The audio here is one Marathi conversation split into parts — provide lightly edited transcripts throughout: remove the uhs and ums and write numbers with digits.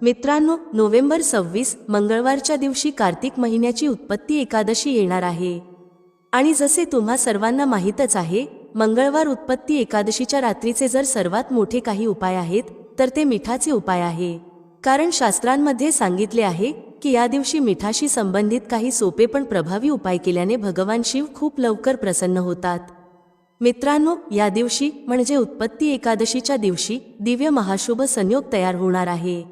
मित्रांनो, नोव्हेंबर 26 मंगळवारच्या दिवशी कार्तिक महिन्याची उत्पत्ती एकादशी येणार आहे। आणि जसे तुम्हा सर्वांना माहीतच आहे, मंगळवार उत्पत्ती एकादशीच्या रात्रीचे जर सर्वात मोठे काही उपाय आहेत तर ते मिठाचे उपाय आहे। कारण शास्त्रांमध्ये सांगितले आहे की या दिवशी मिठाशी संबंधित काही सोपे पण प्रभावी उपाय केल्याने भगवान शिव खूप लवकर प्रसन्न होतात। मित्रांनो, या दिवशी म्हणजे उत्पत्ती एकादशीच्या दिवशी दिव्य महाशुभ संयोग तयार होणार आहे।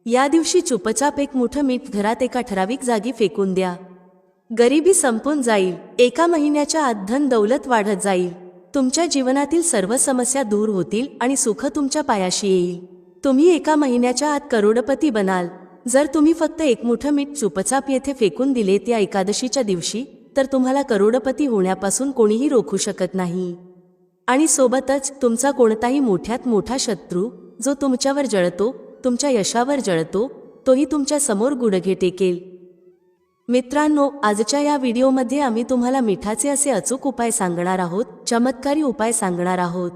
या दिवशी चुपचाप एक मोठं मीठ घरात एका ठराविक जागी फेकून द्या। गरिबी संपून जाईल, एका महिन्याच्या आत धन दौलत वाढत जाईल, तुमच्या जीवनातील सर्व समस्या दूर होतील आणि सुख तुमच्या पायाशी येईल। तुम्ही एका महिन्याच्या आत करोडपती बनाल। जर तुम्ही फक्त एक मोठं मीठ चुपचाप येथे फेकून दिले त्या एकादशीच्या दिवशी, तर तुम्हाला करोडपती होण्यापासून कोणीही रोखू शकत नाही। आणि सोबतच तुमचा कोणताही मोठ्यात मोठा शत्रू जो तुमच्यावर जळतो, तुमच्या यशावर जळतो, तोही तुमच्या समोर गुडघे टेकेल। मित्रांनो, आजच्या या व्हिडिओमध्ये आम्ही तुम्हाला मिठाचे असे अचूक उपाय सांगणार आहोत, चमत्कारी उपाय सांगणार आहोत।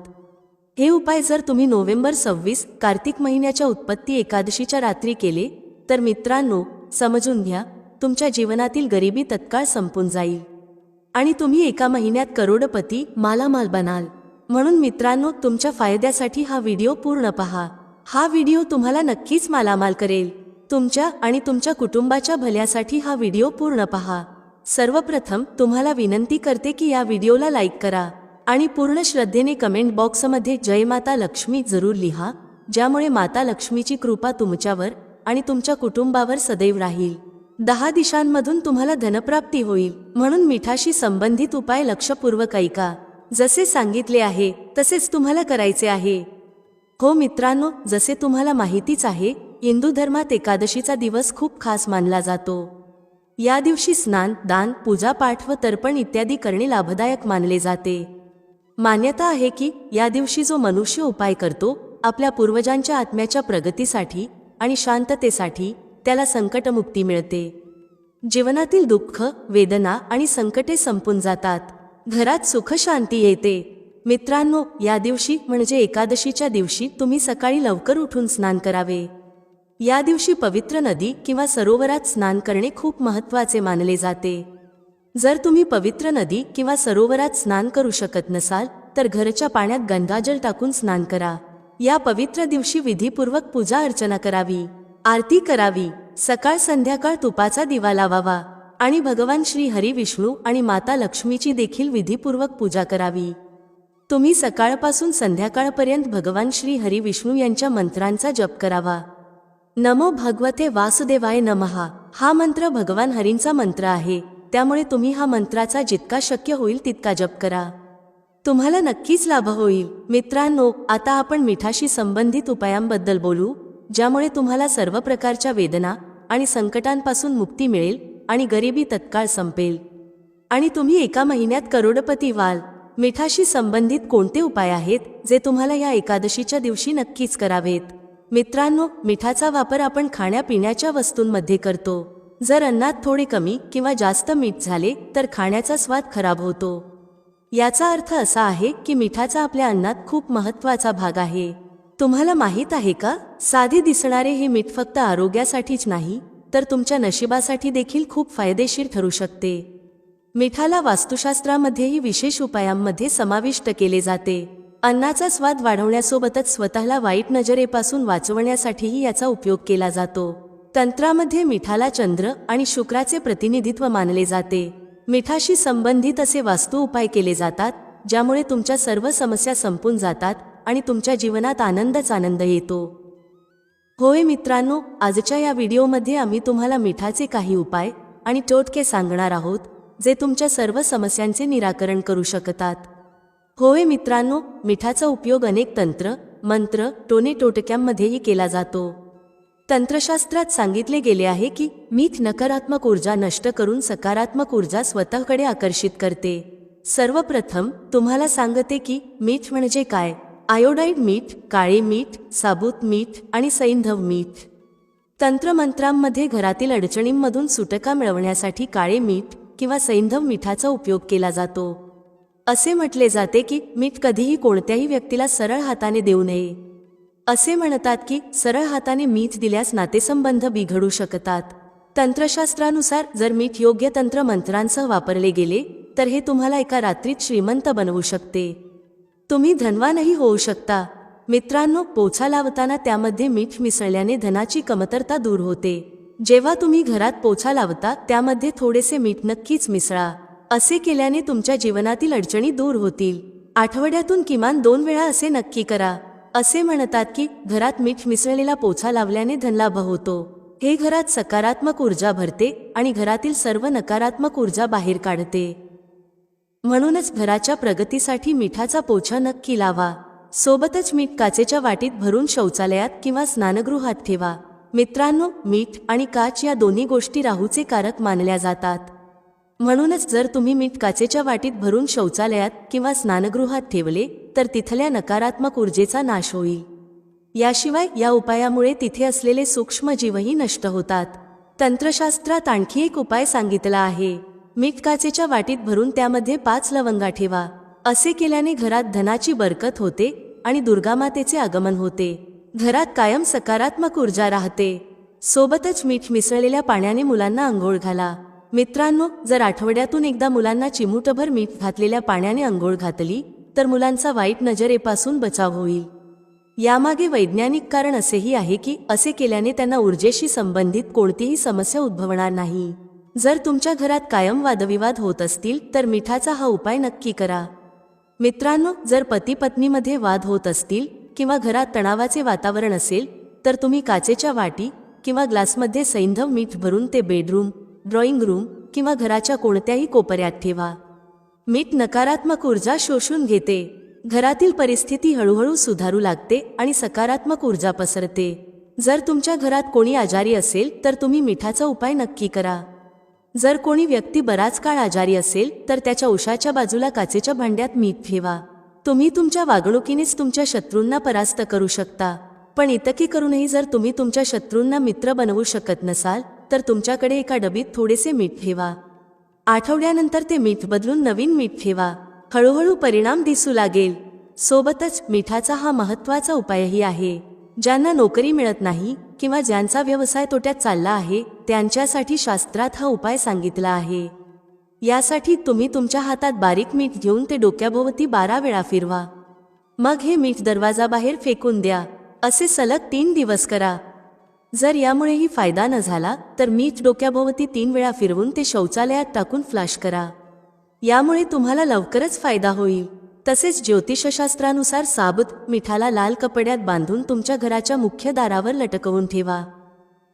हे उपाय जर तुम्ही नोव्हेंबर 26 कार्तिक महिन्याच्या उत्पत्ती एकादशीच्या रात्री केले तर मित्रांनो, समजून घ्या, तुमच्या जीवनातील गरिबी तत्काळ संपून जाईल आणि तुम्ही एका महिन्यात करोडपती मालामाल बनाल। म्हणून मित्रांनो, तुमच्या फायद्यासाठी हा व्हिडिओ पूर्ण पहा। हा व्हिडिओ तुम्हाला नक्कीच मालामाल करेल। तुमच्या आणि तुमच्या कुटुंबाच्या भल्यासाठी हा व्हिडिओ पूर्ण पहा। सर्वप्रथम तुम्हाला विनंती करते की या व्हिडिओला लाईक करा आणि पूर्ण श्रद्धेने कमेंट बॉक्समध्ये जय माता लक्ष्मी जरूर लिहा, ज्यामुळे माता लक्ष्मीची कृपा तुमच्यावर आणि तुमच्या कुटुंबावर सदैव राहील। 10 दिशांमधून तुम्हाला धनप्राप्ती होईल, म्हणून मिठाशी संबंधित उपाय लक्षपूर्वक ऐका। जसे सांगितले आहे तसेच तुम्हाला करायचे आहे। हो मित्रांनो, जसे तुम्हाला माहितीच आहे, हिंदू धर्मात एकादशीचा दिवस खूप खास मानला जातो। या दिवशी स्नान, दान, पूजा पाठ व तर्पण इत्यादी करणे लाभदायक मानले जाते। मान्यता आहे की या दिवशी जो मनुष्य उपाय करतो, आपल्या पूर्वजांच्या आत्म्याच्या प्रगतीसाठी आणि शांततेसाठी त्याला संकटमुक्ती मिळते। जीवनातील दुःख, वेदना आणि संकटे संपून जातात, घरात सुख शांती येते। मित्रांनो, या दिवशी म्हणजे एकादशीच्या दिवशी तुम्ही सकाळी लवकर उठून स्नान करावे। या दिवशी पवित्र नदी किंवा सरोवरात स्नान करणे खूप महत्त्वाचे मानले जाते। जर तुम्ही पवित्र नदी किंवा सरोवरात स्नान करू शकत नसाल तर घरच्या पाण्यात गंगाजल टाकून स्नान करा। या पवित्र दिवशी विधीपूर्वक पूजा अर्चना करावी, आरती करावी, सकाळ संध्याकाळ तुपाचा दिवा लावावा आणि भगवान श्री हरी विष्णू आणि माता लक्ष्मीची देखील विधीपूर्वक पूजा करावी। तुम्ही सकाळपासून संध्याकाळपर्यंत भगवान श्री हरी विष्णू यांच्या मंत्रांचा जप करावा। नमो भगवते वासुदेवाय नमः हा मंत्र भगवान हरींचा मंत्र आहे, त्यामुळे तुम्ही हा मंत्राचा जितका शक्य होईल तितका जप करा, तुम्हाला नक्कीच लाभ होईल। मित्रांनो, आता आपण मिठाशी संबंधित उपायांबद्दल बोलू, ज्यामुळे तुम्हाला सर्व प्रकारच्या वेदना आणि संकटांपासून मुक्ती मिळेल आणि गरिबी तत्काळ संपेल आणि तुम्ही एका महिन्यात करोडपती व्हाल। मिठाशी संबंधित कोणते उपाय आहेत जे तुम्हाला या एकादशीच्या दिवशी नक्कीच करावेत? मित्रांनो, मिठाचा वापर आपण खाण्यापिण्याच्या वस्तूंमध्ये करतो। जर अन्नात थोडे कमी किंवा जास्त मीठ झाले तर खाण्याचा स्वाद खराब होतो। याचा अर्थ असा आहे की मिठाचा आपल्या अन्नात खूप महत्त्वाचा भाग आहे। तुम्हाला माहीत आहे का, साधे दिसणारे हे मीठ फक्त आरोग्यासाठीच नाही तर तुमच्या नशिबासाठी देखील खूप फायदेशीर ठरू शकते। मिठाला वास्तुशास्त्रामध्येही विशेष उपायांमध्ये समाविष्ट केले जाते। अन्नाचा स्वाद वाढवण्यासोबतच स्वतःला वाईट नजरेपासून वाचवण्यासाठीही याचा उपयोग केला जातो। तंत्रामध्ये मिठाला चंद्र आणि शुक्राचे प्रतिनिधित्व मानले जाते। मिठाशी संबंधित असे वास्तू उपाय केले जातात, ज्यामुळे तुमच्या सर्व समस्या संपून जातात आणि तुमच्या जीवनात आनंदच आनंद येतो। होय मित्रांनो, आजच्या या व्हिडिओमध्ये आम्ही तुम्हाला मिठाचे काही उपाय आणि टोटके सांगणार आहोत जे तुमच्या सर्व समस्यांचे निराकरण करू शकतात। होय मित्रांनो, मिठाचा उपयोग अनेक तंत्र, मंत्र, टोणे टोटक्यांमध्येही केला जातो। तंत्रशास्त्रात सांगितले गेले आहे की मीठ नकारात्मक ऊर्जा नष्ट करून सकारात्मक ऊर्जा स्वतःकडे आकर्षित करते। सर्वप्रथम तुम्हाला सांगते की मीठ म्हणजे काय? आयोडाईड मीठ, काळे मीठ, साबूत मीठ आणि सैंधव मीठ। तंत्रमंत्रांमध्ये घरातील अडचणींमधून सुटका मिळवण्यासाठी काळे मीठ किंवा सैंधव मिठाचा उपयोग केला जातो। असे म्हटले जाते की मीठ कधीही कोणत्याही व्यक्तीला सरळ हाताने देऊ नये। असे म्हणतात की सरळ हाताने मीठ दिल्यास नातेसंबंध बिघडू शकतात. तंत्रशास्त्रानुसार जर मीठ योग्य तंत्र मंत्रांसह वापरले गेले तर हे तुम्हाला एका रात्रीत श्रीमंत बनवू शकते. तुम्ही धनवानही होऊ शकता. मित्रांनो, पोछा लावताना त्यामध्ये मीठ मिसळल्याने धनाची कमतरता दूर होते. जेव्हा तुम्ही घरात पोछा लावता त्यामध्ये थोडेसे मीठ नक्कीच मिसळा. असे केल्याने तुमच्या जीवनातील अडचणी दूर होतील. आठवड्यातून किमान 2 वेळा असे नक्की करा. असे म्हणतात की घरात मीठ मिसळलेला पोछा लावल्याने धनलाभ होतो. हे घरात सकारात्मक ऊर्जा भरते आणि घरातील सर्व नकारात्मक ऊर्जा बाहेर काढते. म्हणूनच घराच्या प्रगतीसाठी मिठाचा पोछा नक्की लावा. सोबतच मीठ काचेच्या वाटीत भरून शौचालयात किंवा स्नानगृहात ठेवा. मित्रांनो, मीठ आणि काच या दोन्ही गोष्टी राहूचे कारक मानल्या जातात. म्हणूनच जर तुम्ही मीठ काचेच्या वाटीत भरून शौचालयात किंवा स्नानगृहात ठेवले तर तिथल्या नकारात्मक ऊर्जेचा नाश होईल. याशिवाय या उपायामुळे तिथे असलेले सूक्ष्मजीवही नष्ट होतात. तंत्रशास्त्रात आणखी एक उपाय सांगितला आहे. मीठ काचेच्या वाटीत भरून त्यामध्ये 5 लवंगा ठेवा. असे केल्याने घरात धनाची बरकत होते आणि दुर्गामातेचे आगमन होते. घरात कायम सकारात्मक ऊर्जा राहते. सोबतच मीठ मिसळलेल्या पाण्याने मुलांना अंघोळ घाला. मित्रांनो, जर आठवड्यातून एकदा मुलांना चिमूटभर मीठ घातलेल्या पाण्याने अंघोळ घातली तर मुलांचा वाईट नजरेपासून बचाव होईल. यामागे वैज्ञानिक कारण असेही आहे की असे केल्याने त्यांना ऊर्जेशी संबंधित कोणतीही समस्या उद्भवणार नाही. जर तुमच्या घरात कायम वादविवाद होत असतील तर मिठाचा हा उपाय नक्की करा. मित्रांनो, जर पती पत्नीमध्ये वाद होत असतील किंवा घरात तणावाचे वातावरण असेल तर तुम्ही काचेच्या वाटी किंवा ग्लासमध्ये सैंधव मीठ भरून ते बेडरूम, ड्रॉइंग रूम किंवा घराच्या कोणत्याही कोपऱ्यात ठेवा. मीठ नकारात्मक ऊर्जा शोषून घेते. घरातील परिस्थिती हळूहळू सुधारू लागते आणि सकारात्मक ऊर्जा पसरते. जर तुमच्या घरात कोणी आजारी असेल तर तुम्ही मिठाचा उपाय नक्की करा. जर कोणी व्यक्ती बराच काळ आजारी असेल तर त्याच्या उशाच्या बाजूला काचेच्या भांड्यात मीठ ठेवा. तुम्ही तुमच्या वागणुकीनेच तुमच्या शत्रूंना परास्त करू शकता. पण इतके करूनही जर तुम्ही तुमच्या शत्रूंना मित्र बनवू शकत नसाल तर तुमच्याकडे एका डबीत थोडेसे मीठ ठेवा. आठवड्यानंतर ते मीठ बदलून नवीन मीठ ठेवा. हळूहळू परिणाम दिसू लागेल. सोबतच मिठाचा हा महत्त्वाचा उपायही आहे. ज्यांना नोकरी मिळत नाही किंवा ज्यांचा व्यवसाय तोट्यात चालला आहे त्यांच्यासाठी शास्त्रात हा उपाय सांगितला आहे. यासाठी तुम्ही तुमच्या हातात बारीक मीठ घेऊन ते डोक्याभोवती 12 वेळा फिरवा. मग हे मीठ दरवाजाबाहेर फेकून द्या. असे सलग 3 दिवस करा. जर यामुळेही फायदा न झाला तर मीठ डोक्याभोवती 3 वेळा फिरवून ते शौचालयात टाकून फ्लश करा. यामुळे तुम्हाला लवकरच फायदा होईल. तसेच ज्योतिषशास्त्रानुसार साबूत मिठाला लाल कपड्यात बांधून तुमच्या घराच्या मुख्य दारावर लटकवून ठेवा.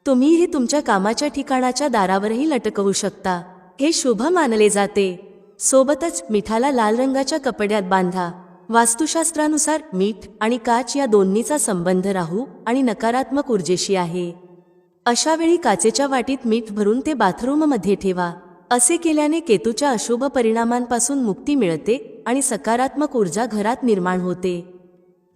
तुम्ही हे तुमच्या कामाच्या ठिकाणाच्या दारावरही लटकवू शकता. हे शुभ मानले जाते. सोबतच मिठाला लाल रंगाच्या कपड्यात बांधा. वास्तुशास्त्रानुसार मीठ आणि काच या दोन्हीचा संबंध राहू आणि नकारात्मक ऊर्जेशी आहे. अशा वेळी काचेच्या वाटीत मीठ भरून ते बाथरूममध्ये ठेवा. असे केल्याने केतूच्या अशुभ परिणामांपासून मुक्ती मिळते आणि सकारात्मक ऊर्जा घरात निर्माण होते.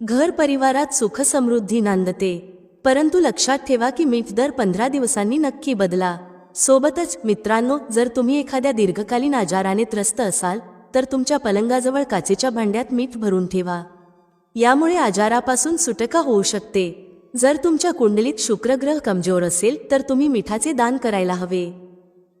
घर परिवारात सुख समृद्धी नांदते. परंतु लक्षात ठेवा की मीठ दर 15 दिवसांनी नक्की बदला. सोबतच मित्रांनो, जर तुम्ही एखाद्या दीर्घकालीन आजाराने त्रस्त असाल तर तुमच्या पलंगाजवळ काचेच्या भांड्यात मीठ भरून ठेवा. यामुळे आजारापासून सुटका होऊ शकते. जर तुमच्या कुंडलीत शुक्रग्रह कमजोर असेल तर तुम्ही मिठाचे दान करायला हवे.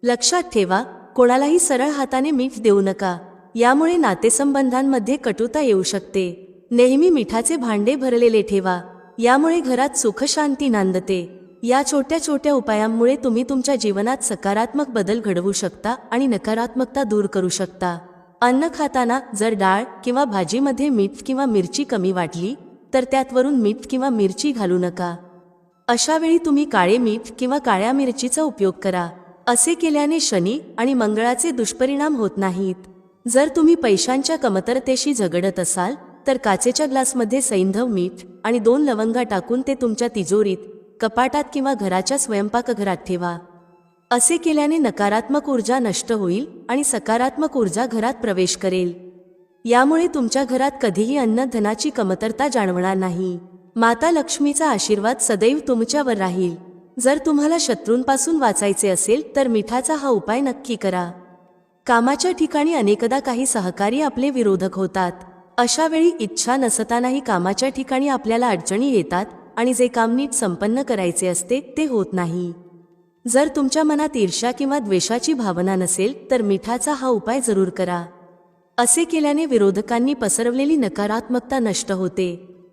लक्षात ठेवा, कोणालाही सरळ हाताने मीठ देऊ नका. यामुळे नातेसंबंधांमध्ये कटुता येऊ शकते. नेहमी मिठाचे भांडे भरलेले ठेवा. यामुळे घरात सुखशांती नांदते. या छोट्या छोट्या उपायांमुळे तुम्ही तुमच्या जीवनात सकारात्मक बदल घडवू शकता आणि नकारात्मकता दूर करू शकता. अन्न खाताना जर डाळ किंवा भाजीमध्ये मीठ किंवा मिरची कमी वाटली तर त्यात वरून मीठ किंवा मिरची घालू नका. अशा वेळी तुम्ही काळे मीठ किंवा काळ्या मिरचीचा उपयोग करा. असे केल्याने शनी आणि मंगळाचे दुष्परिणाम होत नाहीत. जर तुम्ही पैशांच्या कमतरतेशी झगडत असाल तर काचेच्या ग्लासमध्ये सैंधव मीठ आणि 2 लवंगा टाकून ते तुमच्या तिजोरीत, कपाटात किंवा घराच्या स्वयंपाकघरात ठेवा. असे केल्याने नकारात्मक ऊर्जा नष्ट होईल आणि सकारात्मक ऊर्जा घरात प्रवेश करेल. यामुळे तुमच्या घरात कधीही अन्न धनाची कमतरता जाणवणार नाही. माता लक्ष्मीचा आशीर्वाद सदैव तुमच्यावर राहील. जर तुम्हाला शत्रूंपासून वाचायचे असेल तर मिठाचा हा उपाय नक्की करा. कामाच्या ठिकाणी अनेकदा काही सहकारी आपले विरोधक होतात. अशा वेळी इच्छा नसतानाही कामाच्या ठिकाणी आपल्याला अडचणी येतात आणि जे काम नीट संपन्न करायचे असते ते होत नाही. जर तुमच्या मनात ईर्ष्या किंवा द्वेषाची भावना नसेल तर मिठाचा हा उपाय जरूर करा. असे केल्याने विरोधकांनी पसरवलेली नकारात्मकता नष्ट होते.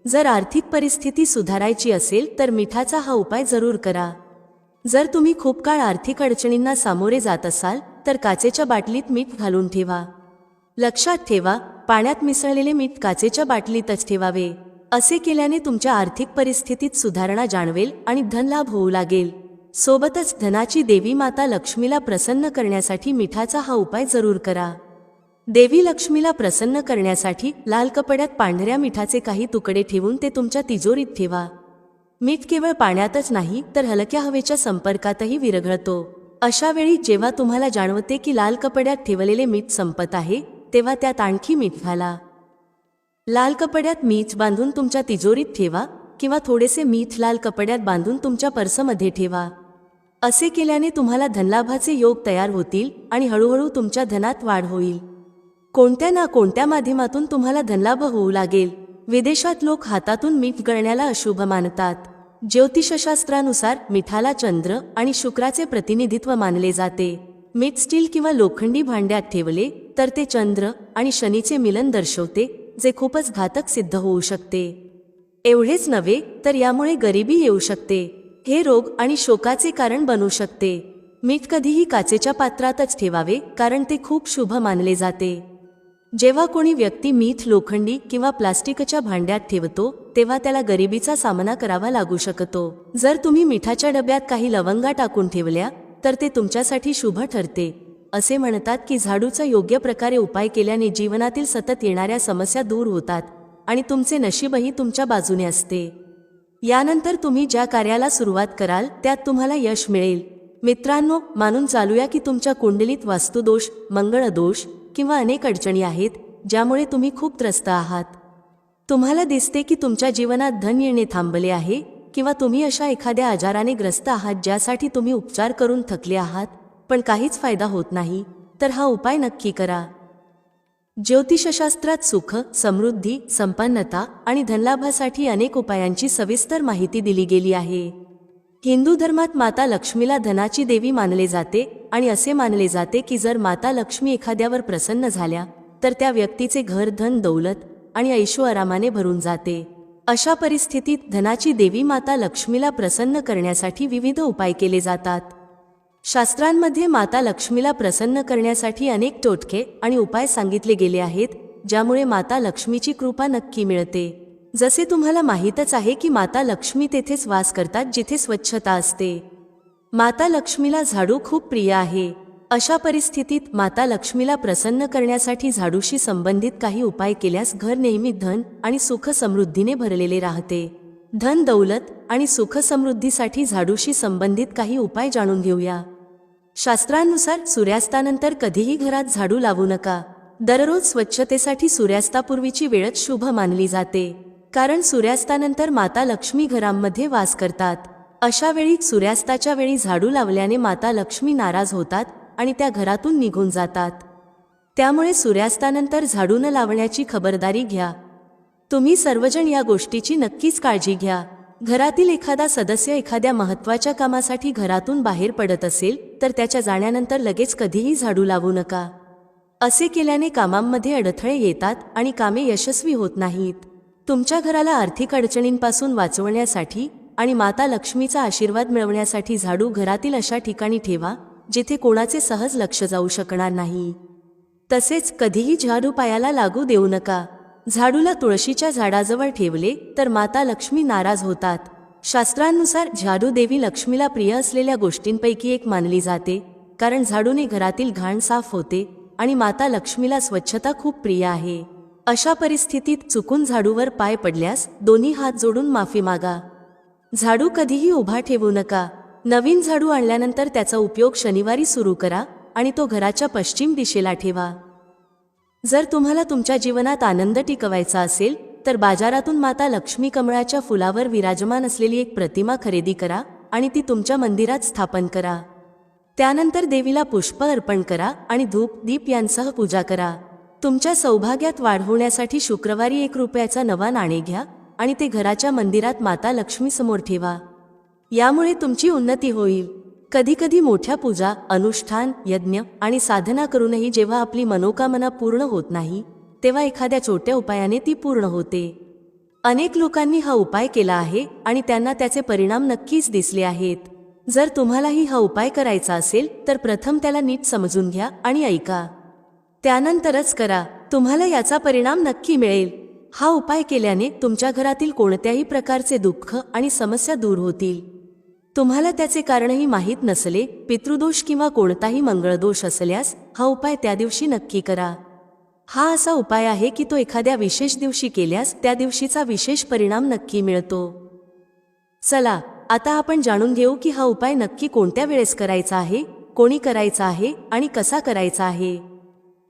जर आर्थिक परिस्थिती सुधारायची असेल तर मिठाचा हा उपाय जरूर करा. जर तुम्ही खूप काळ आर्थिक अडचणींना सामोरे जात असाल तर काचेच्या बाटलीत मीठ घालून ठेवा. लक्षात ठेवा, पाण्यात मिसळलेले मीठ काचेच्या बाटलीतच ठेवावे. असे केल्याने तुमच्या आर्थिक परिस्थितीत सुधारणा जाणवेल आणि धनलाभ होऊ लागेल. सोबतच धनाची देवी माता लक्ष्मीला प्रसन्न करण्यासाठी मिठाचा हा उपाय जरूर करा. देवी लक्ष्मीला प्रसन्न करण्यासाठी लाल कपड्यात पांढऱ्या मिठाचे काही तुकडे ठेवून ते तुमच्या तिजोरीत ठेवा. मीठ केवळ पाण्यातच नाही तर हलक्या हवेच्या संपर्कातही विरघळतो. अशा वेळी जेव्हा तुम्हाला जाणवते की लाल कपड्यात ठेवलेले मीठ संपत आहे तेव्हा त्यात आणखी मीठ घाला. लाल कपड्यात मीठ बांधून तुमच्या तिजोरीत ठेवा किंवा थोडेसे मीठ लाल कपड्यात बांधून तुमच्या पर्समध्ये ठेवा. असे केल्याने तुम्हाला धनलाभाचे योग तयार होतील आणि हळूहळू तुमच्या धनात वाढ होईल. कोणत्या ना कोणत्या माध्यमातून तुम्हाला धनलाभ होऊ लागेल. विदेशात लोक हातातून मीठ गळण्याला अशुभ मानतात. ज्योतिषशास्त्रानुसार मिठाला चंद्र आणि शुक्राचे प्रतिनिधित्व मानले जाते. मीठ स्टील किंवा लोखंडी भांड्यात ठेवले तर ते चंद्र आणि शनीचे मिलन दर्शवते, जे खूपच घातक सिद्ध होऊ शकते. एवढेच नव्हे तर यामुळे गरिबी येऊ शकते. हे रोग आणि शोकाचे कारण बनू शकते. मीठ कधीही काचेच्या पात्रातच ठेवावे कारण ते खूप शुभ मानले जाते. जेव्हा कोणी व्यक्ती मीठ लोखंडी किंवा प्लास्टिकच्या भांड्यात ठेवतो तेव्हा त्याला गरिबीचा सामना करावा लागू शकतो. जर तुम्ही मिठाच्या डब्यात काही लवंगा टाकून ठेवल्या तर ते तुमच्यासाठी शुभ ठरते. असे म्हणतात की झाडूचा योग्य प्रकारे उपाय केल्याने जीवनातील सतत येणाऱ्या समस्या दूर होतात आणि तुमचे नशीबही तुमच्या बाजूने असते. यानंतर तुम्ही ज्या कार्याला सुरुवात कराल त्यात तुम्हाला यश मिळेल. मित्रांनो, मानून चालूया की तुमच्या कुंडलीत वास्तुदोष, मंगळ दोष किंवा अनेक अडचणी आहेत ज्यामुळे तुम्ही खूप त्रस्त आहात. तुम्हाला दिसते की तुमच्या जीवनात धन येणे थांबले आहे किंवा तुम्ही अशा एखाद्या आजाराने ग्रस्त आहात ज्यासाठी तुम्ही उपचार करून थकले आहात पण काहीच फायदा होत नाही, तर हा उपाय नक्की करा. ज्योतिषशास्त्रात सुख, समृद्धी, संपन्नता आणि धनलाभासाठी अनेक उपायांची सविस्तर माहिती दिली गेली आहे. हिंदू धर्मात माता लक्ष्मीला धनाची देवी मानले जाते आणि असे मानले जाते की जर माता लक्ष्मी एखाद्यावर प्रसन्न झाल्या तर त्या व्यक्तीचे घर धन, दौलत आणि ऐशोआरामाने भरून जाते. अशा परिस्थितीत धनाची देवी माता लक्ष्मीला प्रसन्न करण्यासाठी विविध उपाय केले जातात. शास्त्रांमध्ये माता लक्ष्मीला प्रसन्न करण्यासाठी अनेक टोटके आणि उपाय सांगितले गेले आहेत ज्यामुळे माता लक्ष्मीची कृपा नक्की मिळते. जसे तुम्हाला माहीतच आहे की माता लक्ष्मी तेथेच वास करतात जिथे स्वच्छता असते. माता लक्ष्मीला झाडू खूप प्रिय आहे. अशा परिस्थितीत माता लक्ष्मीला प्रसन्न करण्यासाठी झाडूशी संबंधित काही उपाय केल्यास घर नेहमी धन आणि सुख समृद्धीने भरलेले राहते. धन, दौलत आणि सुख समृद्धीसाठी झाडूशी संबंधित काही उपाय जाणून घेऊया. शास्त्रानुसार सूर्यास्तानंतर कधीही घरात झाडू लावू नका. दररोज स्वच्छतेसाठी सूर्यास्तापूर्वीची वेळच शुभ मानली जाते, कारण सूर्यास्तानंतर माता लक्ष्मी घरांमध्ये वास करतात. अशा वेळी सूर्यास्ताच्या वेळी झाडू लावल्याने माता लक्ष्मी नाराज होतात आणि त्या घरातून निघून जातात. त्यामुळे सूर्यास्तानंतर झाडू न लावण्याची खबरदारी घ्या. तुम्ही सर्वजण या गोष्टीची नक्कीच काळजी घ्या. घरातील एखादा सदस्य एखाद्या महत्त्वाच्या कामासाठी घरातून बाहेर पडत असेल तर त्याच्या जाण्यानंतर लगेच कधीही झाडू लावू नका. असे केल्याने कामांमध्ये अडथळे येतात आणि कामे यशस्वी होत नाहीत. तुमच्या घराला आर्थिक अडचणींपासून वाचवण्यासाठी आणि माता लक्ष्मीचा आशीर्वाद मिळवण्यासाठी झाडू घरातील अशा ठिकाणी ठेवा जिथे कोणाचे सहज लक्ष जाऊ शकणार नाही. तसेच कधीही झाडू पायाला लागू देऊ नका. झाडूला तुळशीच्या झाडाजवळ ठेवले तर माता लक्ष्मी नाराज होतात. शास्त्रानुसार झाडू देवी लक्ष्मीला प्रिय असलेल्या गोष्टींपैकी एक मानली जाते, कारण झाडूने घरातील घाण साफ होते आणि माता लक्ष्मीला स्वच्छता खूप प्रिय आहे. अशा परिस्थितीत चुकून झाडूवर पाय पडल्यास दोन्ही हात जोडून माफी मागा. झाडू कधीही उभा ठेवू नका. नवीन झाडू आणल्यानंतर त्याचा उपयोग शनिवारी सुरू करा आणि तो घराच्या पश्चिम दिशेला ठेवा. जर तुम्हाला तुमच्या जीवनात आनंद टिकवायचा असेल तर बाजारातून माता लक्ष्मी कमळाच्या फुलावर विराजमान असलेली एक प्रतिमा खरेदी करा आणि ती तुमच्या मंदिरात स्थापन करा. त्यानंतर देवीला पुष्प अर्पण करा आणि धूप, दीप यांसह पूजा करा. तुमच्या सौभाग्यात वाढ होण्यासाठी शुक्रवारी 1 रुपयाचा नवा नाणे घ्या आणि ते घराच्या मंदिरात माता लक्ष्मी समोर ठेवा. यामुळे तुमची उन्नती होईल. कधीकधी मोठ्या पूजा, अनुष्ठान, यज्ञ आणि साधना करूनही जेव्हा आपली मनोकामना पूर्ण होत नाही, तेव्हा एखाद्या छोट्या उपायाने ती पूर्ण होते. अनेक लोकांनी हा उपाय केला आहे आणि त्यांना त्याचे परिणाम नक्कीच दिसले आहेत. जर तुम्हालाही हा उपाय करायचा असेल तर प्रथम त्याला नीट समजून घ्या आणि ऐका. त्यानंतरच करा. तुम्हाला याचा परिणाम नक्की मिळेल. हा उपाय केल्याने तुमच्या घरातील कोणत्याही प्रकारचे दुःख आणि समस्या दूर होतील. तुम्हाला त्याचे कारणही माहीत नसले, पितृदोष किंवा कोणताही मंगळदोष असल्यास हा उपाय त्या दिवशी नक्की करा. हा असा उपाय आहे की तो एखाद्या विशेष दिवशी केल्यास त्या दिवशीचा विशेष परिणाम नक्की मिळतो. चला आता आपण जाणून घेऊ की हा उपाय नक्की कोणत्या वेळेस करायचा आहे, कोणी करायचा आहे आणि कसा करायचा आहे.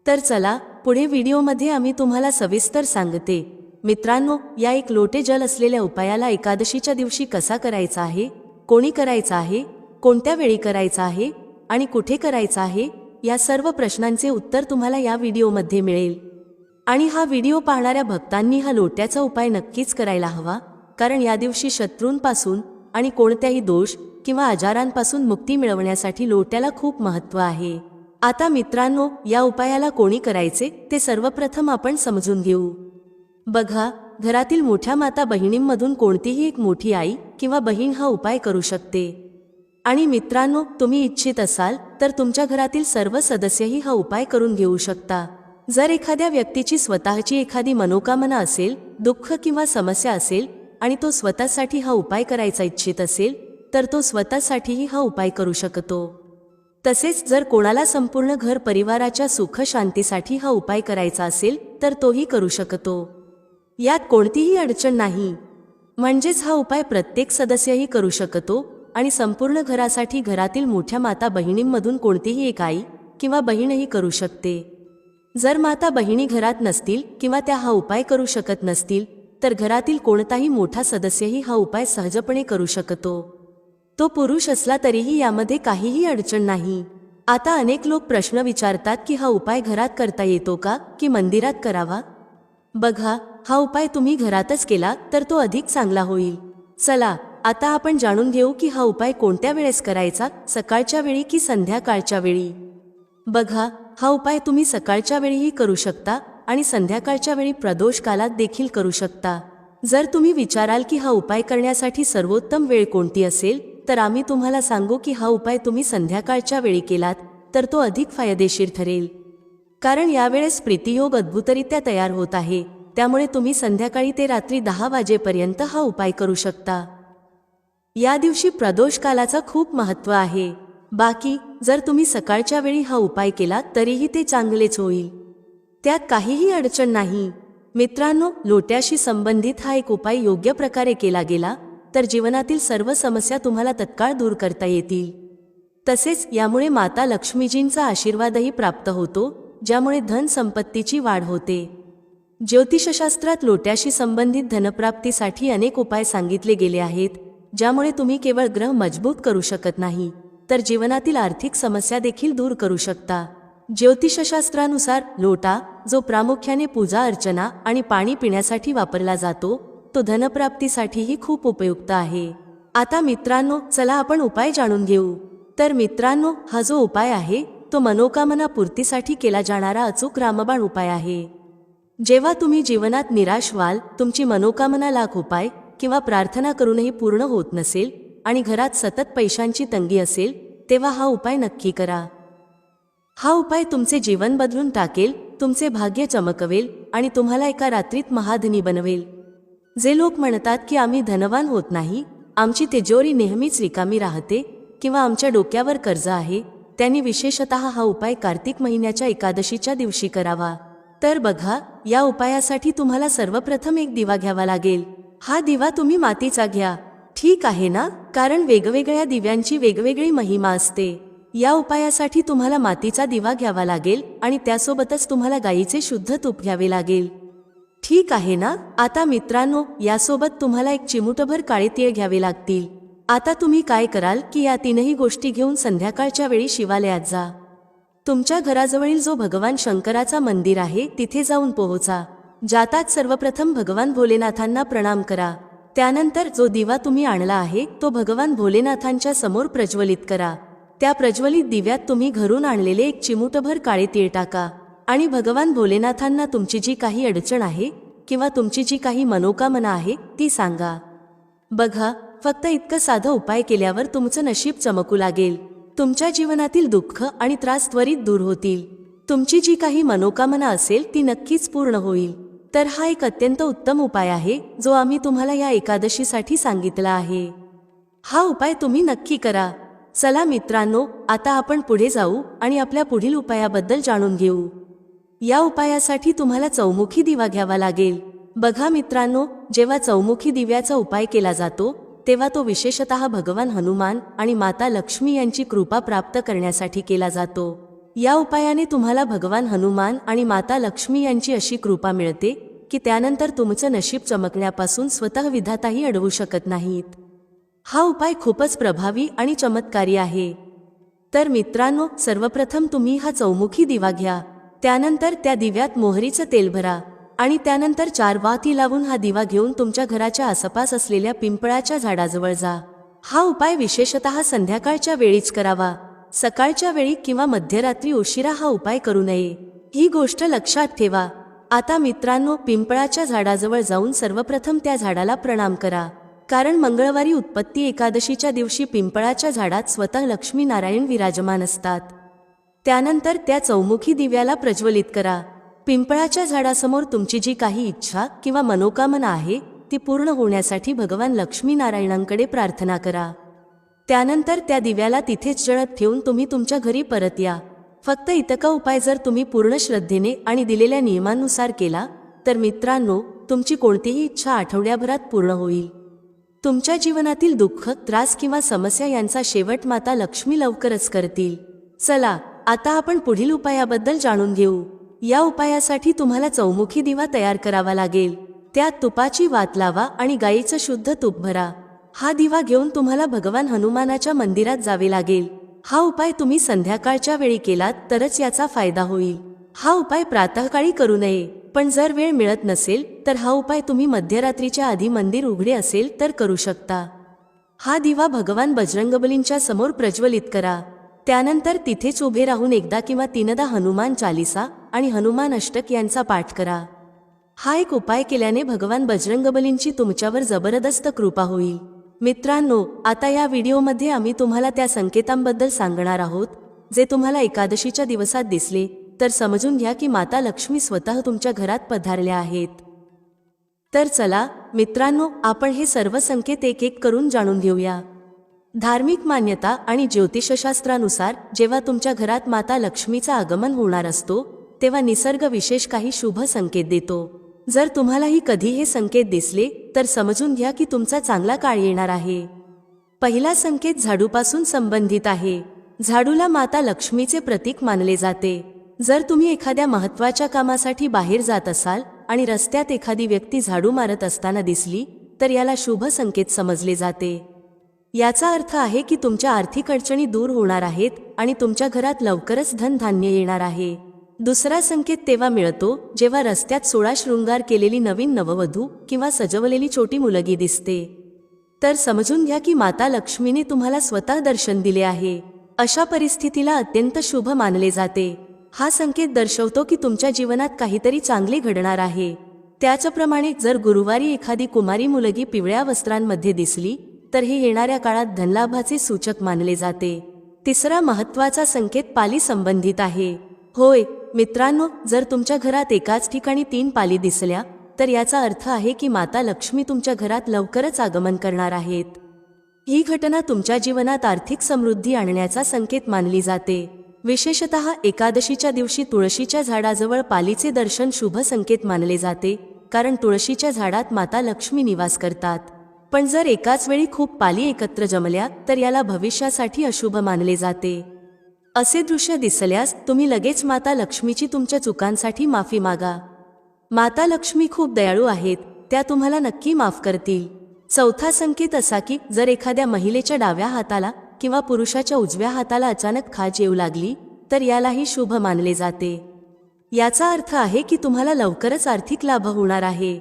तर चला पुढे व्हिडिओमध्ये आम्ही तुम्हाला सविस्तर सांगते. मित्रांनो, या 1 लोटे जल असलेल्या उपायाला एकादशीच्या दिवशी कसा करायचा आहे, कोणी करायचा आहे, कोणत्या वेळी करायचा आहे आणि कुठे करायचा आहे, या सर्व प्रश्नांचे उत्तर तुम्हाला या व्हिडिओमध्ये मिळेल. आणि हा व्हिडिओ पाहणाऱ्या भक्तांनी हा लोट्याचा उपाय नक्कीच करायला हवा, कारण या दिवशी शत्रूंपासून आणि कोणत्याही दोष किंवा आजारांपासून मुक्ती मिळवण्यासाठी लोट्याला खूप महत्त्व आहे. आता मित्रांनो, या उपायाला कोणी करायचे ते सर्वप्रथम आपण समजून घेऊ. बघा, घरातील मोठ्या माता बहिणींमधून कोणतीही एक मोठी आई किंवा बहीण हा उपाय करू शकते. आणि मित्रांनो, तुम्ही इच्छित असाल तर तुमच्या घरातील सर्व सदस्यही हा उपाय करून घेऊ शकता. जर एखाद्या व्यक्तीची स्वतःची एखादी मनोकामना असेल, दुःख किंवा समस्या असेल आणि तो स्वतःसाठी हा उपाय करायचा इच्छित असेल तर तो स्वतःसाठीही हा उपाय करू शकतो. तसेच जर कोणाला संपूर्ण घर परिवाराच्या सुख शांतीसाठी हा उपाय करायचा असेल तर तोही करू शकतो. यात कोणतीही अडचण नाही. म्हणजेच हा उपाय प्रत्येक सदस्यही करू शकतो आणि संपूर्ण घरासाठी घरातील मोठ्या माता बहिणींमधून कोणतीही एक आई किंवा बहीणही करू शकते. जर माता बहिणी घरात नसतील किंवा त्या हा उपाय करू शकत नसतील तर घरातील कोणताही मोठा सदस्यही हा उपाय सहजपणे करू शकतो. तो पुरुष असला तरीही यामध्ये काहीही अडचण नाही. आता अनेक लोक प्रश्न विचारतात की हा उपाय घरात करता येतो का की मंदिरात करावा. बघा, हा उपाय तुम्ही घरातच केला तर तो अधिक चांगला होईल. चला आता आपण जाणून घेऊ की हा उपाय कोणत्या वेळेस करायचा, सकाळच्या वेळी की संध्याकाळच्या वेळी. बघा, हा उपाय तुम्ही सकाळच्या वेळीही करू शकता आणि संध्याकाळच्या वेळी प्रदोष कालात देखील करू शकता. जर तुम्ही विचाराल की हा उपाय करण्यासाठी सर्वोत्तम वेळ कोणती असेल तर आम्ही तुम्हाला सांगू की हा उपाय तुम्ही संध्याकाळच्या वेळी केलात तर तो अधिक फायदेशीर ठरेल. कारण यावेळेस प्रीतियोग अद्भुतरित्या तयार होत आहे. त्यामुळे तुम्ही संध्याकाळी ते रात्री 10 वाजेपर्यंत हा उपाय करू शकता. या दिवशी प्रदोष कालाचा खूप महत्त्व आहे. बाकी जर तुम्ही सकाळच्या वेळी हा उपाय केला तरीही ते चांगलेच होईल. त्यात काहीही अडचण नाही. मित्रांनो, लोट्याशी संबंधित हा एक उपाय योग्य प्रकारे केला गेला तर जीवनातील सर्व समस्या तुम्हाला तत्काळ दूर करता येतील. तसेच यामुळे माता लक्ष्मीजींचा आशीर्वादही प्राप्त होतो, ज्यामुळे धन संपत्तीची वाढ होते. ज्योतिषशास्त्रात लोट्याशी संबंधित धनप्राप्तीसाठी अनेक उपाय सांगितले गेले आहेत, ज्यामुळे तुम्ही केवळ ग्रह मजबूत करू शकत नाही तर जीवनातील आर्थिक समस्या देखील दूर करू शकता. ज्योतिषशास्त्रानुसार लोटा, जो प्रामुख्याने पूजा अर्चना आणि पाणी पिण्यासाठी वापरला जातो, तो धनप्राप्तीसाठीही खूप उपयुक्त आहे. आता मित्रांनो, चला आपण उपाय जाणून घेऊ. तर मित्रांनो, हा जो उपाय आहे तो मनोकामना पूर्तीसाठी केला जाणारा अचूक रामबाण उपाय आहे. जेव्हा तुम्ही जीवनात निराश व्हाल, तुमची मनोकामना लाख उपाय किंवा प्रार्थना करूनही पूर्ण होत नसेल आणि घरात सतत पैशांची तंगी असेल, तेव्हा हा उपाय नक्की करा. हा उपाय तुमचे जीवन बदलून टाकेल, तुमचे भाग्य चमकवेल आणि तुम्हाला एका रात्रीत महाधनी बनवेल. जे लोक म्हणतात की आम्ही धनवान होत नाही, आमची तिजोरी नेहमीच रिकामी राहते किंवा आमच्या डोक्यावर कर्ज आहे, त्यांनी विशेषतः हा उपाय कार्तिक महिन्याच्या एकादशीच्या दिवशी करावा. तर बघा, या उपायासाठी तुम्हाला सर्वप्रथम एक दिवा घ्यावा लागेल. हा दिवा तुम्ही मातीचा घ्या. ठीक आहे ना, कारण वेगवेगळ्या दिव्यांची वेगवेगळी महिमा असते. या उपायासाठी तुम्हाला मातीचा दिवा घ्यावा लागेल आणि त्यासोबतच तुम्हाला गाईचे शुद्ध तूप घ्यावे लागेल. ठीक आहे ना. आता मित्रांनो, यासोबत तुम्हाला एक चिमूटभर काळे तीळ घ्यावे लागतील. आता तुम्ही काय कराल की या तीनही गोष्टी घेऊन संध्याकाळच्या वेळी शिवालयात जा. तुमच्या घराजवळील जो भगवान शंकराचा मंदिर आहे तिथे जाऊन पोहोचा. जाताच सर्वप्रथम भगवान भोलेनाथांना प्रणाम करा. त्यानंतर जो दिवा तुम्ही आणला आहे तो भगवान भोलेनाथांच्या समोर प्रज्वलित करा. त्या प्रज्वलित दिव्यात तुम्ही घरून आणलेले एक चिमूटभर काळे तीळ टाका आणि भगवान भोलेनाथांना तुमची जी काही अडचण आहे किंवा तुमची जी काही मनोकामना आहे ती सांगा. बघा, फक्त इतकं साधं उपाय केल्यावर तुमचं नशीब चमकू लागेल. तुमच्या जीवनातील दुःख आणि त्रास त्वरित दूर होतील. तुमची जी काही मनोकामना असेल ती नक्कीच पूर्ण होईल. तर हा एक अत्यंत उत्तम उपाय आहे जो आम्ही तुम्हाला या एकादशीसाठी सांगितला आहे. हा उपाय तुम्ही नक्की करा. चला मित्रांनो, आता आपण पुढे जाऊ आणि आपल्या पुढील उपायाबद्दल जाणून घेऊ. या उपायासाठी तुम्हाला चौमुखी दिवा घ्यावा लागेल. बघा मित्रांनो, जेव्हा चौमुखी दिव्याचा उपाय केला जातो तेव्हा तो विशेषतः भगवान हनुमान आणि माता लक्ष्मी यांची कृपा प्राप्त करण्यासाठी केला जातो. या उपायाने तुम्हाला भगवान हनुमान आणि माता लक्ष्मी यांची अशी कृपा मिळते की त्यानंतर तुमचं नशीब चमकण्यापासून स्वतः विधाताही अडवू शकत नाहीत. हा उपाय खूपच प्रभावी आणि चमत्कारी आहे. तर मित्रांनो, सर्वप्रथम तुम्ही हा चौमुखी दिवा घ्या. त्यानंतर त्या दिव्यात मोहरीचं तेल भरा आणि त्यानंतर 4 वाती लावून हा दिवा घेऊन तुमच्या घराच्या आसपास असलेल्या पिंपळाच्या झाडाजवळ जा. हा उपाय विशेषतः संध्याकाळच्या वेळीच करावा. सकाळच्या वेळी किंवा मध्यरात्री उशिरा हा उपाय करू नये. ही गोष्ट लक्षात ठेवा. आता मित्रांनो, पिंपळाच्या झाडाजवळ जाऊन सर्वप्रथम त्या झाडाला प्रणाम करा. कारण मंगळवारी उत्पत्ती एकादशीच्या दिवशी पिंपळाच्या झाडात स्वतः लक्ष्मी नारायण विराजमान असतात. त्यानंतर त्या चौमुखी दिव्याला प्रज्वलित करा. पिंपळाच्या झाडासमोर तुमची जी काही इच्छा किंवा मनोकामना आहे ती पूर्ण होण्यासाठी भगवान लक्ष्मी नारायणांकडे प्रार्थना करा. त्यानंतर त्या दिव्याला तिथेच जळत ठेवून तुम्ही तुमच्या घरी परत या. फक्त इतका उपाय जर तुम्ही पूर्ण श्रद्धेने आणि दिलेल्या नियमानुसार केला तर मित्रांनो, तुमची कोणतीही इच्छा आठवड्याभरात पूर्ण होईल. तुमच्या जीवनातील दुःख, त्रास किंवा समस्या यांचा शेवट माता लक्ष्मी लवकरच करतील. चला, आता आपण पुढील उपायाबद्दल जाणून घेऊ. या उपायासाठी तुम्हाला चौमुखी दिवा तयार करावा लागेल. त्यात तुपाची वात लावा आणि गाईचं शुद्ध तूप भरा. हा दिवा घेऊन तुम्हाला भगवान हनुमानाच्या मंदिरात जावे लागेल. हा उपाय तुम्ही संध्याकाळच्या वेळी केलात तरच याचा फायदा होईल. हा उपाय प्रातःकाळी करू नये, पण जर वेळ मिळत नसेल तर हा उपाय तुम्ही मध्यरात्रीच्या आधी मंदिर उघडे असेल तर करू शकता. हा दिवा भगवान बजरंगबलींच्या समोर प्रज्वलित करा. त्यानंतर तिथेच उभे राहून एकदा किंवा 3दा हनुमान चालीसा आणि हनुमान अष्टक यांचा पाठ करा. हा एक उपाय केल्याने भगवान बजरंगबलींची तुमच्यावर जबरदस्त कृपा होईल. मित्रांनो, आता या व्हिडिओमध्ये आम्ही तुम्हाला त्या संकेतांबद्दल सांगणार आहोत जे तुम्हाला एकादशीच्या दिवसात दिसले तर समजून घ्या की माता लक्ष्मी स्वतः तुमच्या घरात पधारल्या आहेत. तर चला मित्रांनो, आपण हे सर्व संकेत एक एक करून जाणून घेऊया. धार्मिक मान्यता आणि ज्योतिषशास्त्रानुसार जेव्हा तुमच्या घरात माता लक्ष्मीचा आगमन होणार असतो तेव्हा निसर्ग विशेष काही शुभ संकेत देतो. जर तुम्हालाही कधी हे संकेत दिसले तर समजून घ्या की तुमचा चांगला काळ येणार आहे. पहिला संकेत झाडूपासून संबंधित आहे. झाडूला माता लक्ष्मीचे प्रतीक मानले जाते. जर तुम्ही एखाद्या महत्त्वाच्या कामासाठी बाहेर जात असाल आणि रस्त्यात एखादी व्यक्ती झाडू मारत असताना दिसली तर याला शुभ संकेत समजले जाते. याचा अर्थ आहे की तुमच्या आर्थिक अडचणी दूर होणार आहेत आणि तुमच्या घरात लवकरच धनधान्य येणार आहे. दुसरा संकेत तेव्हा मिळतो जेव्हा रस्त्यात 16 शृंगार केलेली नवीन नववधू किंवा सजवलेली छोटी मुलगी दिसते. तर समजून घ्या की माता लक्ष्मीने तुम्हाला स्वतः दर्शन दिले आहे. अशा परिस्थितीला अत्यंत शुभ मानले जाते. हा संकेत दर्शवतो की तुमच्या जीवनात काहीतरी चांगले घडणार आहे. त्याचप्रमाणे जर गुरुवारी एखादी कुमारी मुलगी पिवळ्या वस्त्रांमध्ये दिसली तर हे येणाऱ्या काळात धनलाभाचे सूचक मानले जाते. तिसरा महत्त्वाचा संकेत पाली संबंधित आहे. होय मित्रांनो, जर तुमच्या घरात एकाच ठिकाणी 3 पाली दिसल्या तर याचा अर्थ आहे की माता लक्ष्मी तुमच्या घरात लवकरच आगमन करणार आहेत. ही घटना तुमच्या जीवनात आर्थिक समृद्धी आणण्याचा संकेत मानली जाते. विशेषतः एकादशीच्या दिवशी तुळशीच्या झाडाजवळ पालीचे दर्शन शुभ संकेत मानले जाते, कारण तुळशीच्या झाडात माता लक्ष्मी निवास करतात. पण जर एकाच वेळी खूप पाली एकत्र जमल्या तर याला भविष्यासाठी अशुभ मानले जाते. असे दृश्य दिसल्यास तुम्ही लगेच माता लक्ष्मीची तुमच्या चुकांसाठी माफी मागा. माता लक्ष्मी खूप दयाळू आहेत, त्या तुम्हाला नक्की माफ करतील. चौथा संकेत असा की जर एखाद्या महिलेच्या डाव्या हाताला किंवा पुरुषाच्या उजव्या हाताला अचानक खाज येऊ लागली तर यालाही शुभ मानले जाते. याचा अर्थ आहे की तुम्हाला लवकरच आर्थिक लाभ होणार आहे.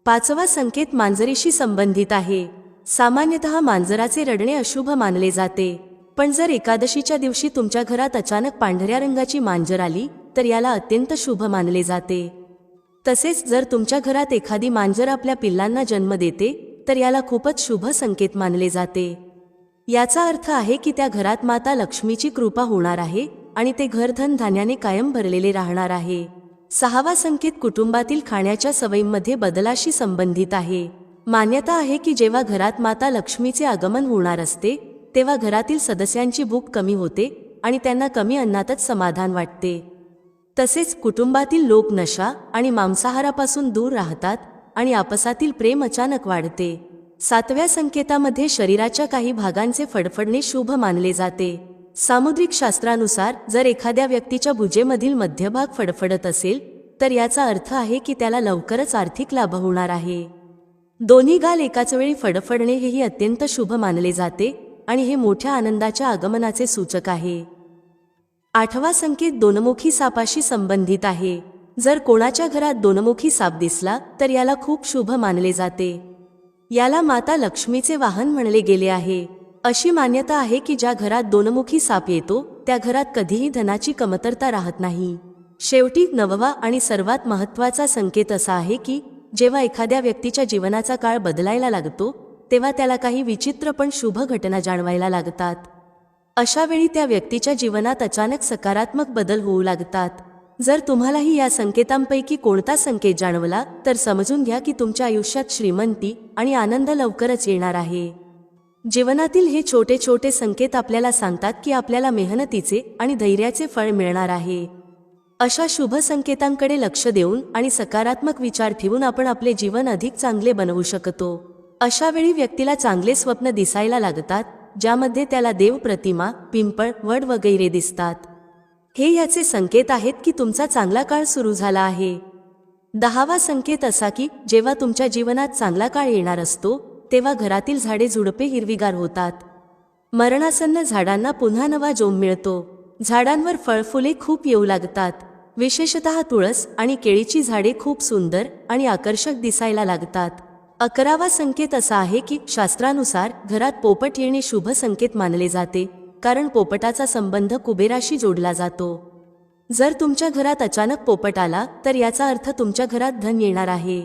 5वा संकेत मांजरीशी संबंधित आहे. सामान्यतः मांजराचे रडणे अशुभ मानले जाते, पण जर एकादशीच्या दिवशी तुमच्या घरात अचानक पांढऱ्या रंगाची मांजर आली तर याला अत्यंत शुभ मानले जाते. तसेच जर तुमच्या घरात एखादी मांजर आपल्या पिल्लांना जन्म देते तर याला खूपच शुभ संकेत मानले जाते. याचा अर्थ आहे की त्या घरात माता लक्ष्मीची कृपा होणार आहे आणि ते घर धन धान्याने कायम भरलेले राहणार आहे. 6वा संकेत कुटुंबातील खाण्याच्या सवयींमध्ये बदलाशी संबंधित आहे. मान्यता आहे की जेव्हा घरात माता लक्ष्मीचे आगमन होणार असते तेव्हा घरातील सदस्यांची भूक कमी होते आणि त्यांना कमी अन्नातच समाधान वाटते. तसेच कुटुंबातील लोक नशा आणि मांसाहारापासून दूर राहतात आणि आपसातील प्रेम अचानक वाढते. 7व्या संकेतामध्ये शरीराच्या काही भागांचे फडफडणे शुभ मानले जाते. सामुद्रिक शास्त्रानुसार जर एखाद्या व्यक्तीच्या भुजेमधील मध्यभाग फडफडत असेल तर याचा अर्थ आहे की त्याला लवकरच आर्थिक लाभ होणार आहे. दोन्ही गाल एकाच वेळी फडफडणे हेही अत्यंत शुभ मानले जाते आणि हे मोठ्या आनंदाच्या आगमनाचे सूचक आहे. 8वा संकेत दोनमुखी सापाशी संबंधित आहे. जर कोणाच्या घरात दोनमुखी साप दिसला तर याला खूप शुभ मानले जाते. याला माता लक्ष्मीचे वाहन म्हणले गेले आहे. अशी मान्यता आहे की ज्या घरात दोनमुखी साप येतो त्या घरात कधीही धनाची कमतरता राहत नाही. शेवटी 9वा आणि सर्वात महत्त्वाचा संकेत असा आहे की जेव्हा एखाद्या व्यक्तीच्या जीवनाचा काळ बदलायला लागतो तेव्हा त्याला काही विचित्र पण शुभ घटना जाणवायला लागतात. अशा वेळी त्या व्यक्तीच्या जीवनात अचानक सकारात्मक बदल होऊ लागतात. जर तुम्हालाही या संकेतांपैकी कोणता संकेत जाणवला तर समजून घ्या की तुमच्या आयुष्यात श्रीमंती आणि आनंद लवकरच येणार आहे. जीवनातील हे छोटे छोटे संकेत आपल्याला सांगतात की आपल्याला मेहनतीचे आणि धैर्याचे फळ मिळणार आहे. अशा शुभ संकेतांकडे लक्ष देऊन आणि सकारात्मक विचार ठेवून आपण आपले जीवन अधिक चांगले बनवू शकतो. अशा वेळी व्यक्तीला चांगले स्वप्न दिसायला लागतात ज्यामध्ये त्याला देव प्रतिमा, पिंपळ, वड वगैरे दिसतात. हे याचे संकेत आहेत की तुमचा चांगला काळ सुरू झाला आहे. 10वा संकेत असा की जेव्हा तुमच्या जीवनात चांगला काळ येणार असतो तेव्हा घरातील झाडे झुडपे हिरवीगार होतात. मरणासन्न झाडांना पुन्हा नवा जोम मिळतो. झाडांवर फळफुले खूप येऊ लागतात. विशेषतः तुळस आणि केळीची झाडे खूप सुंदर आणि आकर्षक दिसायला लागतात. 11वा संकेत असा आहे की शास्त्रानुसार घरात पोपट येणे शुभ संकेत मानले जाते, कारण पोपटाचा संबंध कुबेराशी जोडला जातो. जर तुमच्या घरात अचानक पोपट आला तर याचा अर्थ तुमच्या घरात धन येणार आहे.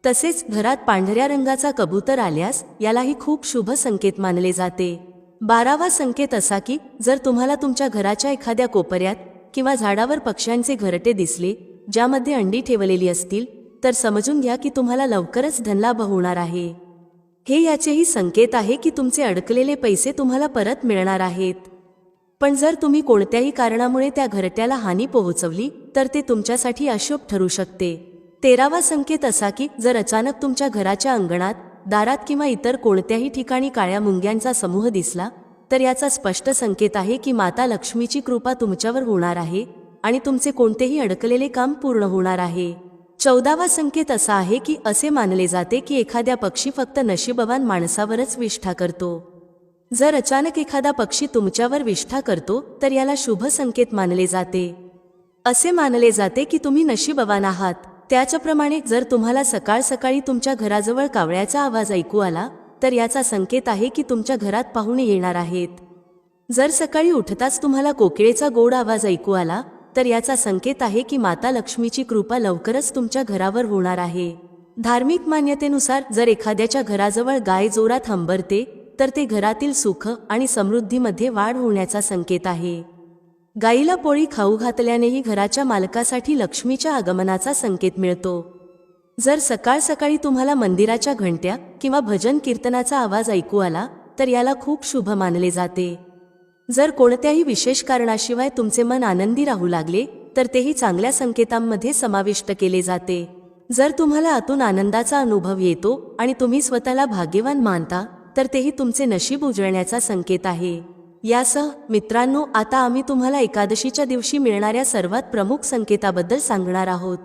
तसेच घरात पांढऱ्या रंगाचा कबूतर आल्यास यालाही खूप शुभ संकेत मानले जाते. 12वा संकेत असा की जर तुम्हाला तुमच्या घराच्या एखाद्या कोपऱ्यात किंवा झाडावर पक्ष्यांचे घरटे दिसले ज्यामध्ये अंडी ठेवलेली असतील तर समजून घ्या की तुम्हाला लवकरच धनलाभ होणार आहे. हे याचेही संकेत आहे की तुमचे अडकलेले पैसे तुम्हाला परत मिळणार आहेत. पण जर तुम्ही कोणत्याही कारणामुळे त्या घरट्याला हानी पोहोचवली तर ते तुमच्यासाठी अशुभ ठरू शकते. 13वा संकेत असा की जर अचानक तुमच्या घराच्या अंगणात, दारात किंवा इतर कोणत्याही ठिकाणी काळ्या मुंग्यांचा समूह दिसला तर याचा स्पष्ट संकेत आहे की माता लक्ष्मीची कृपा तुमच्यावर होणार आहे आणि तुमचे कोणतेही अडकलेले काम पूर्ण होणार आहे. 14वा संकेत असा आहे की असे मानले जाते की एखाद्या पक्षी फक्त नशीबवान माणसावरच विष्ठा करतो. जर अचानक एखादा पक्षी तुमच्यावर विष्ठा करतो तर याला शुभ संकेत मानले जाते. असे मानले जाते की तुम्ही नशीबवान आहात. त्याचप्रमाणे जर तुम्हाला सकाळ सकाळी तुमच्या घराजवळ कावळ्याचा आवाज ऐकू आला तर याचा संकेत आहे की तुमच्या घरात पाहुणे येणार आहेत. जर सकाळी उठताच तुम्हाला कोकिळेचा गोड आवाज ऐकू आला तर याचा संकेत आहे की माता लक्ष्मीची कृपा लवकरच तुमच्या घरावर होणार आहे. धार्मिक मान्यतेनुसार जर एखाद्याच्या घराजवळ गाय जोरात हंबरते तर ते घरातील सुख आणि समृद्धीमध्ये वाढ होण्याचा संकेत आहे. गाईला पोळी खाऊ घातल्यानेही घराच्या मालकासाठी लक्ष्मीच्या आगमनाचा संकेत मिळतो. जर सकाळ सकाळी तुम्हाला मंदिराच्या घंट्या किंवा भजन कीर्तनाचा आवाज ऐकू आला तर याला खूप शुभ मानले जाते. जर कोणत्याही विशेष कारणाशिवाय तुमचे मन आनंदी राहू लागले तर तेही चांगल्या संकेतांमध्ये समाविष्ट केले जाते. जर तुम्हाला आतून आनंदाचा अनुभव येतो आणि तुम्ही स्वतःला भाग्यवान मानता तर तेही तुमचे नशीब उजळण्याचा संकेत आहे. यासह मित्रांनो, आता आम्ही तुम्हाला एकादशीच्या दिवशी मिळणाऱ्या सर्वात प्रमुख संकेताबद्दल सांगणार आहोत.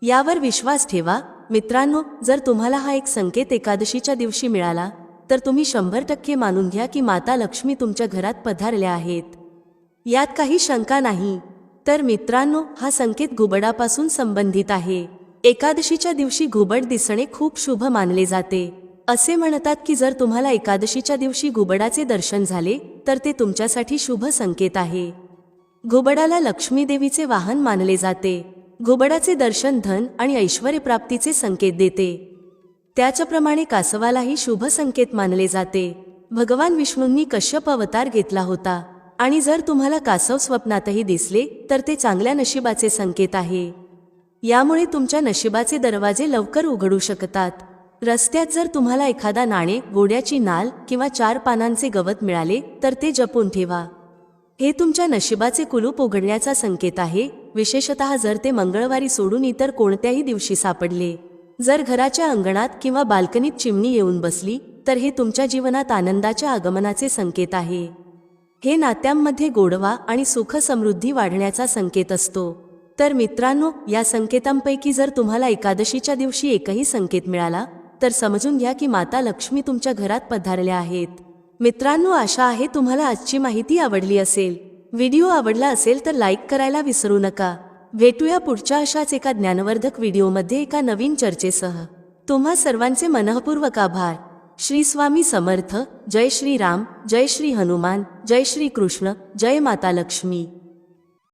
यावर विश्वास ठेवा मित्रांनो. जर तुम्हाला हा एक संकेत एकादशीच्या दिवशी मिळाला तर तुम्ही 100% मानून घ्या की माता लक्ष्मी तुमच्या घरात पधारल्या आहेत. यात काही शंका नाही. तर मित्रांनो, हा संकेत घुबडापासून संबंधित आहे. एकादशीच्या दिवशी घुबड दिसणे खूप शुभ मानले जाते. असे म्हणतात की जर तुम्हाला एकादशीच्या दिवशी घुबडाचे दर्शन झाले तर ते तुमच्यासाठी शुभ संकेत आहे. घुबडाला लक्ष्मी देवीचे वाहन मानले जाते. घुबडाचे दर्शन धन आणि ऐश्वर्य प्राप्तीचे संकेत देते. त्याचप्रमाणे कासवालाही शुभ संकेत मानले जाते. भगवान विष्णूंनी कश्यप अवतार घेतला होता आणि जर तुम्हाला कासव स्वप्नातही दिसले तर ते चांगल्या नशिबाचे संकेत आहे. यामुळे तुमच्या नशिबाचे दरवाजे लवकर उघडू शकतात. रस्त्यात जर तुम्हाला एखादा नाणे, गोड्याची नाल किंवा 4 पानांचे गवत मिळाले तर ते जपून ठेवा. हे तुमच्या नशिबाचे कुलूप उघडण्याचा संकेत आहे, विशेषतः जर ते मंगळवारी सोडून इतर कोणत्याही दिवशी सापडले. जर घराच्या अंगणात किंवा बाल्कनीत चिमणी येऊन बसली तर हे तुमच्या जीवनात आनंदाच्या आगमनाचे संकेत आहे. हे नात्यांमध्ये गोडवा आणि सुख समृद्धी वाढण्याचा संकेत असतो. तर मित्रांनो, या संकेतांपैकी जर तुम्हाला एकादशीच्या दिवशी एकही संकेत मिळाला तर समजून घ्या की माता लक्ष्मी तुमच्या घरात पधारल्या आहेत. मित्रांनो, आशा आहे तुम्हाला आजची माहिती आवडली असेल. व्हिडिओ आवडला असेल तर लाईक करायला विसरू नका. भेटूया पुढच्या अशाच एका ज्ञानवर्धक व्हिडिओमध्ये एका नवीन चर्चेसह. तुम्हा सर्वांचे मनःपूर्वक आभार. श्री स्वामी समर्थ. जय श्री राम, जय श्री हनुमान, जय श्री कृष्ण, जय माता लक्ष्मी.